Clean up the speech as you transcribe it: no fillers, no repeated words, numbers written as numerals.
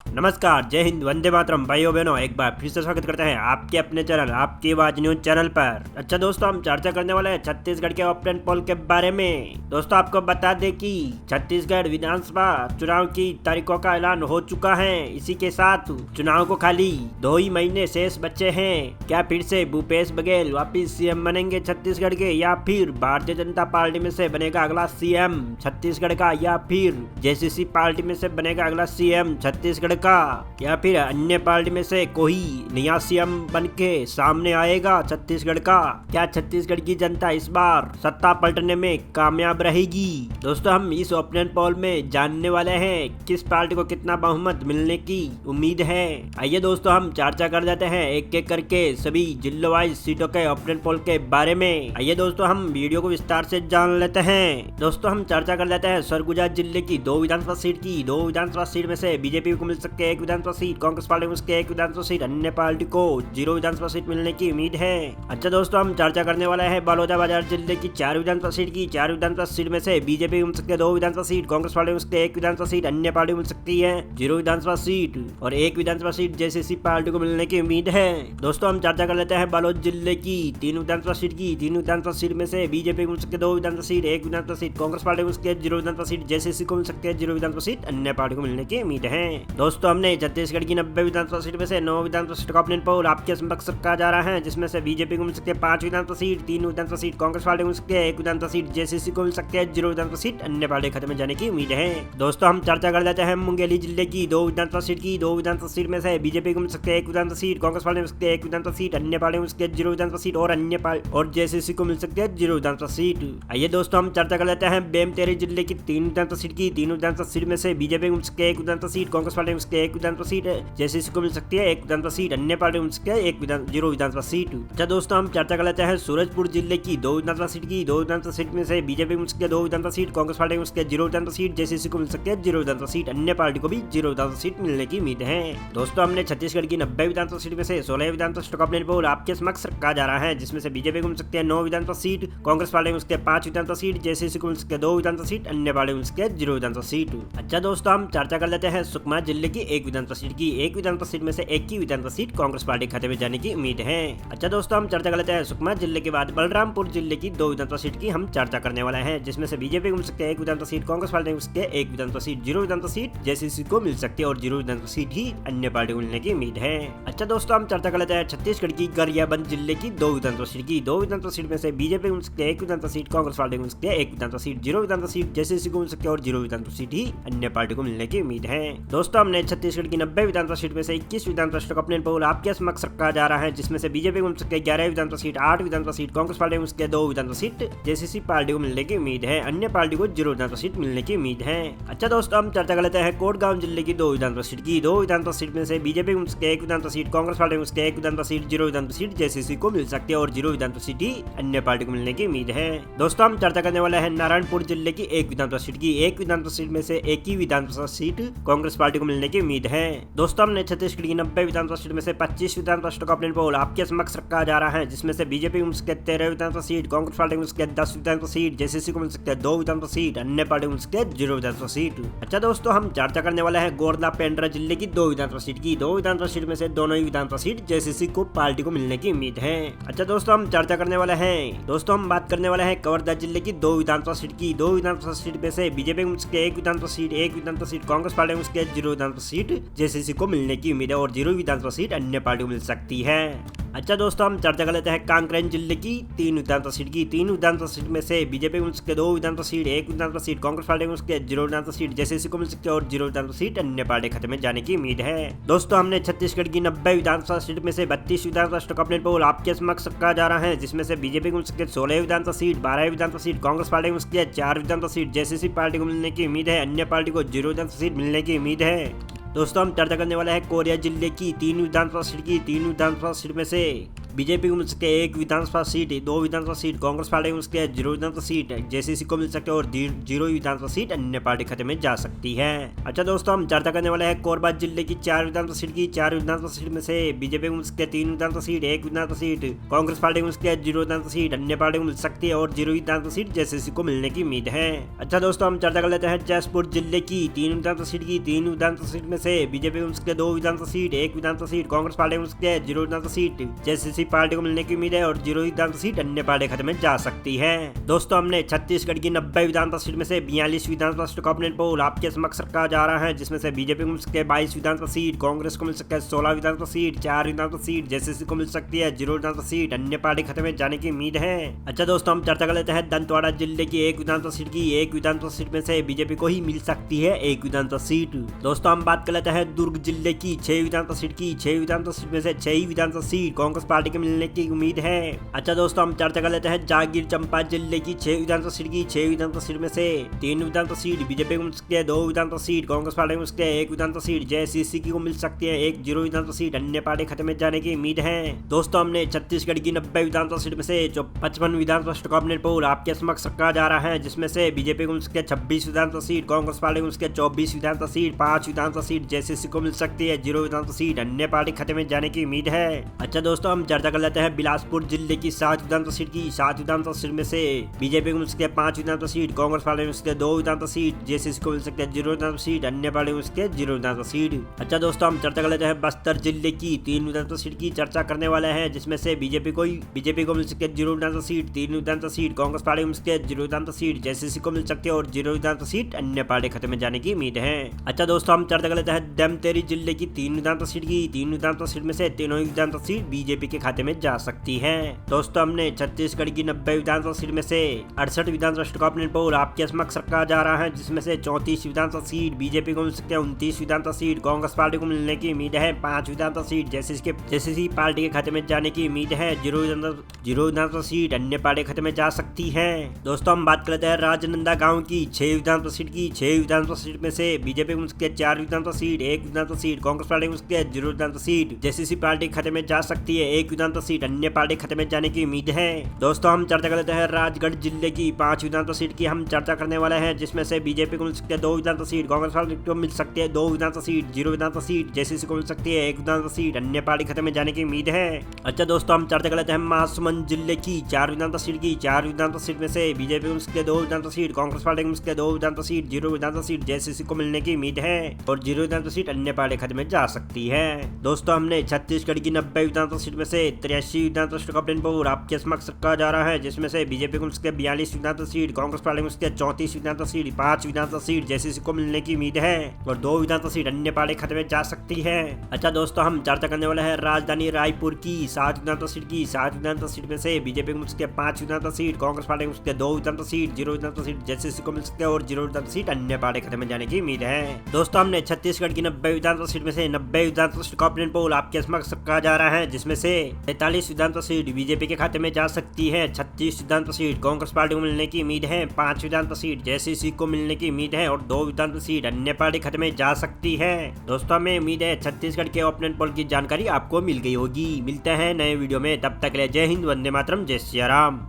नमस्कार, जय हिंद, वंदे मातरम। भाइयों बहनों, एक बार फिर से स्वागत करते हैं आपके अपने चैनल आपकी आवाज न्यूज चैनल पर। अच्छा दोस्तों, हम चर्चा करने वाले हैं छत्तीसगढ़ के ओपन पोल के बारे में। दोस्तों, आपको बता दें कि छत्तीसगढ़ विधानसभा चुनाव की तारीखों का ऐलान हो चुका है। इसी के साथ चुनाव को खाली 2 ही महीने शेष बचे हैं। क्या फिर से भूपेश बघेल वापिस सीएम बनेंगे छत्तीसगढ़ के, या फिर भारतीय जनता पार्टी में से बनेगा अगला सीएम छत्तीसगढ़ का, या फिर जेसीसी पार्टी में से बनेगा अगला सीएम छत्तीसगढ़ का, या फिर अन्य पार्टी में से कोई नया सीएम बन के सामने आएगा छत्तीसगढ़ का। क्या छत्तीसगढ़ की जनता इस बार सत्ता पलटने में कामयाब रहेगी? दोस्तों, हम इस ओपिनियन पोल में जानने वाले हैं किस पार्टी को कितना बहुमत मिलने की उम्मीद है। आइए दोस्तों, हम चर्चा कर देते हैं एक एक करके सभी जिलों वाइज सीटों के ओपिनियन पोल के बारे में। आइए दोस्तों, हम वीडियो को विस्तार से जान लेते हैं। दोस्तों, हम चर्चा कर लेते हैं सरगुजा जिले की 2 विधानसभा सीट की। 2 विधानसभा सीट में से बीजेपी को मिल सकती है 1 विधानसभा सीट, कांग्रेस पार्टी को उसके 1 विधानसभा सीट, अन्य पार्टी को 0 विधानसभा सीट मिलने की उम्मीद है। अच्छा दोस्तों, हम चर्चा करने वाला है बलौदाबाजार जिले की 4 विधानसभा सीट की। 4 विधानसभा सीट में से बीजेपी को मिल सकती है 2 विधानसभा सीट, कांग्रेस पार्टी को उसके 1 विधानसभा सीट, अन्य पार्टी को मिल सकती है 0 विधानसभा सीट और 1 विधानसभा सीट जेसीसी पार्टी को मिलने की उम्मीद है। दोस्तों, हम चर्चा कर लेते हैं बालोद जिले की 3 विधानसभा सीट की। 3 विधानसभा सीट में से बीजेपी को मिल सकती है 2 विधानसभा सीट, 1 विधानसभा सीट, कांग्रेस पार्टी को उसके 0 विधानसभा सीट, जेसीसी को मिल सकती है 0 विधानसभा सीट, अन्य पार्टी को मिलने की उम्मीद है। दोस्तों, हमने छत्तीसगढ़ की 90 विधानसभा सीट में से 9 विधानसभा सीट का ओपिनियन पोल आपके समक्ष रखा जा रहा है, जिसमें से बीजेपी को मिल सकती है 5 विधानसभा सीट, 3 विधानसभा सीट, कांग्रेस पार्टी को मिल सकती है 1 विधानसभा सीट, जेसीसी को मिल सकती है 0 विधानसभा सीट, अन्य पार्टी खत्म जाने की उम्मीद है। दोस्तों, हम चर्चा कर लेते हैं मुंगेली जिले की 2 विधानसभा सीट की। 2 विधानसभा सीट में से बीजेपी को मिल सकती है 1 विधानसभा सीट, कांग्रेस पार्टी को मिल सकती है 1 विधानसभा सीट, अन्य पार्टी को मिल सकती है 0 विधानसभा सीट और अन्य पार्टी और जेसीसी को मिल सकती है 0 विधानसभा सीट। आइए दोस्तों, हम चर्चा कर लेते हैं बेमतेरी जिले की 3 विधानसभा सीट की। 3 विधानसभा सीट में से बीजेपी को मिल सकती है 1 विधानसभा सीट, कांग्रेस पार्टी को मिल सकती है 1 विधानसभा सीट, जेसीसी को मिल सकती है 1 विधानसभा सीट, अन्य पार्टी को मिल सकती है 0 विधानसभा सीट। अच्छा दोस्तों, हम चर्चा कर लेते हैं सूरजपुर जिले की 2 विधानसभा सीट की। 2 विधानसभा सीट में से बीजेपी को मिल सकती है 2 विधानसभा सीट, कांग्रेस पार्टी को मिल सकती है 0 विधानसभा सीट, जेसीसी को मिल सकती है 0 विधानसभा सीट, अन्य पार्टी को भी 0 विधानसभा सीट मिलने की उम्मीद है। दोस्तों, हमने छत्तीसगढ़ की 90 विधानसभा सीट में से 16 विधानसभा सीटों का ओपिनियन पोल आपके समक्ष रखा जा रहा है, जिसमें से बीजेपी को मिल सकती है 9 विधानसभा सीट, कांग्रेस पार्टी को मिल सकती है 5 विधानसभा सीट, जेसीसी को मिल सकती है 2 विधानसभा सीट, अन्य पार्टी को मिल सकती है 0 विधानसभा सीट। अच्छा दोस्तों, हम चर्चा कर लेते हैं सुकमा जिले की 1 विधानसभा सीट की। 1 विधानसभा सीट में से 1 ही विधानसभा सीट कांग्रेस पार्टी खाते में जाने की उम्मीद है। अच्छा दोस्तों, हम चर्चा कर लेते हैं सुकमा जिले के बाद बलरामपुर जिले की 2 विधानसभा सीट की हम चर्चा करने वाले हैं, जिसमें से बीजेपी को मिल सकती है 1 विधानसभा सीट, कांग्रेस पार्टी को मिल सकती है 1 विधानसभा सीट, 0 विधानसभा सीट, जेसीसी को मिल सकती है और 0 विधानसभा सीट ही अन्य पार्टी को मिलने की उम्मीद है। अच्छा दोस्तों, हम चर्चा कर लेते हैं छत्तीसगढ़ की गरियाबंद जिले की 2 विधानसभा सीट की। 2 विधानसभा सीट में से बीजेपी को मिल सकती है 1 विधानसभा सीट, कांग्रेस पार्टी को मिल सकती है 1 विधानसभा सीट, 0 विधानसभा सीट, जेसीसी को मिल सकती है और 0 विधानसभा सीट ही अन्य पार्टी को मिलने की उम्मीद है। दोस्तों, हमने छत्तीसगढ़ की 90 विधानसभा सीट में से 21 विधानसभा सीटों का ओपिनियन पोल आपके समक्ष रखा जा रहा है, जिसमें से बीजेपी को मिल सकती है 11 विधानसभा सीट, 8 विधानसभा सीट, कांग्रेस पार्टी को मिल सकती है 2 विधानसभा सीट, जेसीसी पार्टी को मिलने की उम्मीद है, अन्य पार्टी को 0 विधानसभा सीट मिलने की उम्मीद है। अच्छा दोस्तों, हम चर्चा कर लेते हैं कोटगांव जिले की 2 विधानसभा सीट की। 2 विधानसभा सीट में से बीजेपी को मिल सकती है 1 विधानसभा सीट, कांग्रेस पार्टी को मिल सकती है 1 विधानसभा सीट, 0 विधानसभा सीट, जेसीसी को मिल सकती है और 0 विधानसभा सीट ही अन्य पार्टी को मिलने की उम्मीद है। दोस्तों, हम चर्चा करने वाले हैं नारायणपुर जिले की 1 विधानसभा सीट की। 1 विधानसभा सीट में से 1 ही विधानसभा सीट कांग्रेस पार्टी को मिलने की उम्मीद है। दोस्तों, हमने छत्तीसगढ़ की 90 विधानसभा सीट में से 25 विधानसभा सीटों का ओपिनियन पोल आपके समक्ष रखा जा रहा है, जिसमें से बीजेपी को मिल सकती है 13 विधानसभा सीट, कांग्रेस पार्टी को मिल सकती है 10 विधानसभा सीट, जेसीसी को मिल सकती है 2 विधानसभा सीट, अन्य पार्टी को मिल सकती है 0 विधानसभा सीट। अच्छा दोस्तों, हम चर्चा करने वाले हैं गोरला पेंड्रा जिले की 2 विधानसभा सीट की। 2 विधानसभा सीट में से दोनों ही विधानसभा सीट जेसीसी को पार्टी को मिलने की उम्मीद है। अच्छा दोस्तों, हम चर्चा करने वाले हैं हम बात करने वाले हैं कवर्धा जिले की 2 विधानसभा सीट की। 2 विधानसभा सीट में से बीजेपी को मिल सकती है 1 विधानसभा सीट, 1 विधानसभा सीट, कांग्रेस पार्टी को मिल सकती है 0 विधानसभा सीट, जेसीसी को मिलने की उम्मीद है और 0 विधानसभा सीट अन्य पार्टी को मिल सकती है। अच्छा दोस्तों, हम चर्चा कर लेते हैं कांकेर जिले की 3 विधानसभा सीट की। 3 विधानसभा सीट में से बीजेपी को मिल सकती है 2 विधानसभा सीट, 1 विधानसभा सीट, कांग्रेस पार्टी को मिल सकती है 0 विधानसभा सीट, जेसीसी को मिल सकती है और 0 विधानसभा सीट अन्य पार्टी खत्म में जाने की उम्मीद है। दोस्तों, हमने छत्तीसगढ़ की 90 विधानसभा सीट में से 32 विधानसभा सीटों का ओपिनियन पोल आपके समक्ष रखा जा रहा है, जिसमें से बीजेपी को मिल सकती है 16 विधानसभा सीट, 12 विधानसभा सीट, कांग्रेस पार्टी को मिल सकती है 4 विधानसभा सीट, जेसीसी पार्टी को मिलने की उम्मीद है, अन्य पार्टी को 0 विधानसभा सीट मिलने की उम्मीद है। दोस्तों, हम चर्चा करने वाले हैं कोरिया जिले की 3 विधानसभा सीट की। 3 विधानसभा सीट में से बीजेपी को मिल सकती है 1 विधानसभा सीट, 2 विधानसभा सीट कांग्रेस पार्टी को मिल सकती है 0 विधानसभा सीट, जेसीसी को मिल सकती है और 0 विधानसभा सीट अन्य पार्टी खाते में जा सकती है। अच्छा दोस्तों, हम चर्चा करने वाले हैं कोरबा जिले की 4 विधानसभा सीट की। 4 विधानसभा सीट में से बीजेपी को मिल सकती है 3 विधानसभा सीट, 1 विधानसभा सीट कांग्रेस पार्टी को मिल सकती है 0 विधानसभा सीट, अन्य पार्टी को मिल सकती है और 0 विधानसभा सीट जेसीसी को मिलने की उम्मीद है। अच्छा दोस्तों, हम चर्चा कर लेते हैं जैसपुर जिले की 3 विधानसभा सीट की। 3 विधानसभा सीट में से बीजेपी को मिल सकती है 2 विधानसभा सीट, 1 विधानसभा सीट कांग्रेस पार्टी को मिल सकती है 0 विधानसभा सीट, जेसीसी पार्टी को मिलने की उम्मीद है और 0 विधानसभा सीट अन्य पार्टी खाते में जा सकती है। दोस्तों, हमने छत्तीसगढ़ की 90 विधानसभा सीट में से 42 विधानसभा सीट का ओपिनियन पोल आपके समक्ष रखा जा रहा है, जिसमें से बीजेपी को मिल सकती है 22 विधानसभा सीट, कांग्रेस को मिल सकता है 16 विधानसभा सीट, 4 विधानसभा सीट, जेसीसी को मिल सकती है 0 विधानसभा सीट, अन्य पार्टी खाते में जाने की उम्मीद है। अच्छा दोस्तों, हम चर्चा कर लेते हैं दंतेवाड़ा जिले की 1 विधानसभा सीट की। 1 विधानसभा सीट में से बीजेपी को ही मिल सकती है 1 विधानसभा सीट। दोस्तों, हम बात कर लेते हैं दुर्ग जिले की 6 विधानसभा सीट की। 6 विधानसभा सीट में से 6 विधानसभा सीट कांग्रेस पार्टी के मिलने की उम्मीद है। अच्छा दोस्तों, हम चर्चा कर लेते हैं जागीर चंपा जिले की 6 विधानसभा सीट की। 6 विधानसभा सीट में से 3 विधानसभा सीट बीजेपी को मिल सकती है, 2 विधानसभा सीट कांग्रेस पार्टी को मिल सकती है, 1 विधानसभा सीट जेसीसी को मिल सकती है, 1 0 विधानसभा सीट अन्य पार्टी खाते में जाने की उम्मीद है। दोस्तों, हमने छत्तीसगढ़ की 90 विधानसभा सीट में से 55 विधानसभा सीट का ओपिनियन पोल आपके समक्ष रखा जा रहा है, जिसमें से बीजेपी को मिल सकती है 26 विधानसभा सीट, कांग्रेस पार्टी को मिल सकती है 24 विधानसभा सीट, 5 विधानसभा सीट जेसीसी को मिल सकती है 0 विधानसभा सीट, अन्य पार्टी खाते में जाने की उम्मीद है। अच्छा दोस्तों, हम चर्चा कर लेते हैं बिलासपुर जिले की 7 विधानसभा सीट की। 7 विधानसभा सीट में से बीजेपी को मिल सकती है 5 विधानसभा सीट, कांग्रेस पार्टी को मिल सकती है 2 विधानसभा सीट, जेसीसी को मिल सकती है 0 विधानसभा सीट, अन्य पार्टी को मिल सकती है 0 विधानसभा सीट। अच्छा दोस्तों, हम चर्चा कर लेते हैं बस्तर जिले की 3 विधानसभा सीट की चर्चा करने वाले हैं, जिसमें से बीजेपी को मिल सकती है 0 विधानसभा सीट, 3 विधानसभा सीट कांग्रेस पार्टी को मिल सकती है 0 विधानसभा सीट, जेसीसी को मिल सकती है और 0 विधानसभा सीट अन्य पार्टी खाते में जाने की उम्मीद है। अच्छा दोस्तों, हम चर्चा कर लेते हैं दमतेरी जिले की 3 विधानसभा सीट की। 3 विधानसभा सीट में से तीनों विधानसभा सीट बीजेपी के खाते में जा सकती है। दोस्तों, हमने छत्तीसगढ़ की 90 विधानसभा सीट में से 68 विधानसभा सीट का ओपिनियन पोल आपके समक्ष रखा जा रहा है, जिसमें से 34 विधानसभा सीट बीजेपी को मिल सकती है, 29 विधानसभा सीट कांग्रेस पार्टी को मिलने की उम्मीद है, 5 विधानसभा सीट जेसीसी पार्टी के खाते में जाने की उम्मीद है, 0 विधानसभा सीट अन्य पार्टी खाते में जा सकती है। दोस्तों, हम बात करते हैं राजनांदगांव की 6 विधानसभा सीट की। 6 विधानसभा सीट में से बीजेपी को मिल सकती है 4 विधानसभा सीट, 1 विधानसभा सीट कांग्रेस पार्टी को मिल सकती है 0 विधानसभा सीट, जेसीसी पार्टी खाते में जा सकती है, 1 विधानसभा सीट अन्य पार्टी खाते में जाने की उम्मीद है। दोस्तों, हम चर्चा कर लेते हैं राजगढ़ जिले की 5 विधानसभा सीट की हम चर्चा करने वाले हैं, जिसमें से बीजेपी को मिल सकती है 2 विधानसभा सीट, कांग्रेस पार्टी को मिल सकती है 2 विधानसभा सीट, 0 विधानसभा सीट, जेसीसी को मिल सकती है 1 विधानसभा सीट, अन्य पार्टी खाते में जाने की उम्मीद है। अच्छा दोस्तों, हम चर्चा कर लेते हैं महासमुंद जिले की 4 विधानसभा सीट की। 4 विधानसभा सीट में से बीजेपी को मिल सकती है 2 विधानसभा सीट, कांग्रेस पार्टी को मिल सकती है 2 विधानसभा सीट, 0 विधानसभा सीट, जेसीसी को मिलने की उम्मीद है और 0 विधानसभा सीट अन्य पार्टी खाते में जा सकती है। दोस्तों, हमने छत्तीसगढ़ की 90 विधानसभा सीट में से 83 विधानसभा सीट का ओपिनियन पोल आपके समक्ष रखा जा रहा है, जिसमें से बीजेपी को मिल सकती है 42 विधानसभा सीट, कांग्रेस पार्टी को मिल सकती है 34 विधानसभा सीट, 5 विधानसभा सीट, जेसीसी को मिलने की उम्मीद है और 2 विधानसभा सीट अन्य पार्टी खाते में जा सकती है। अच्छा दोस्तों, हम चर्चा करने वाले हैं राजधानी रायपुर की 7 विधानसभा सीट की। 7 विधानसभा सीट में से बीजेपी को मिल सकती है 5 विधानसभा सीट, कांग्रेस पार्टी को मिल सकती है 2 विधानसभा सीट, 0 विधानसभा सीट, जेसीसी को मिल सकती है और 0 विधानसभा सीट अन्य पार्टी खाते में जाने की उम्मीद है। दोस्तों, हमने छत्तीसगढ़ की 90 विधानसभा सीट में से 90 विधानसभा सीट का ओपिनियन पोल आपके समक्ष रखा जा रहा है, जिसमें से 43 विधानसभा सीट बीजेपी के खाते में जा सकती है, 36 विधानसभा सीट कांग्रेस पार्टी को मिलने की उम्मीद है, 5 विधानसभा सीट जेसीसी को मिलने की उम्मीद है और 2 विधानसभा सीट अन्य पार्टी खाते में जा सकती है। दोस्तों, हमें उम्मीद है छत्तीसगढ़ के ओपिनियन पोल की जानकारी आपको मिल गई होगी। मिलते हैं नए वीडियो में, तब तक के लिए जय हिंद, वंदे मातरम, जय श्री राम।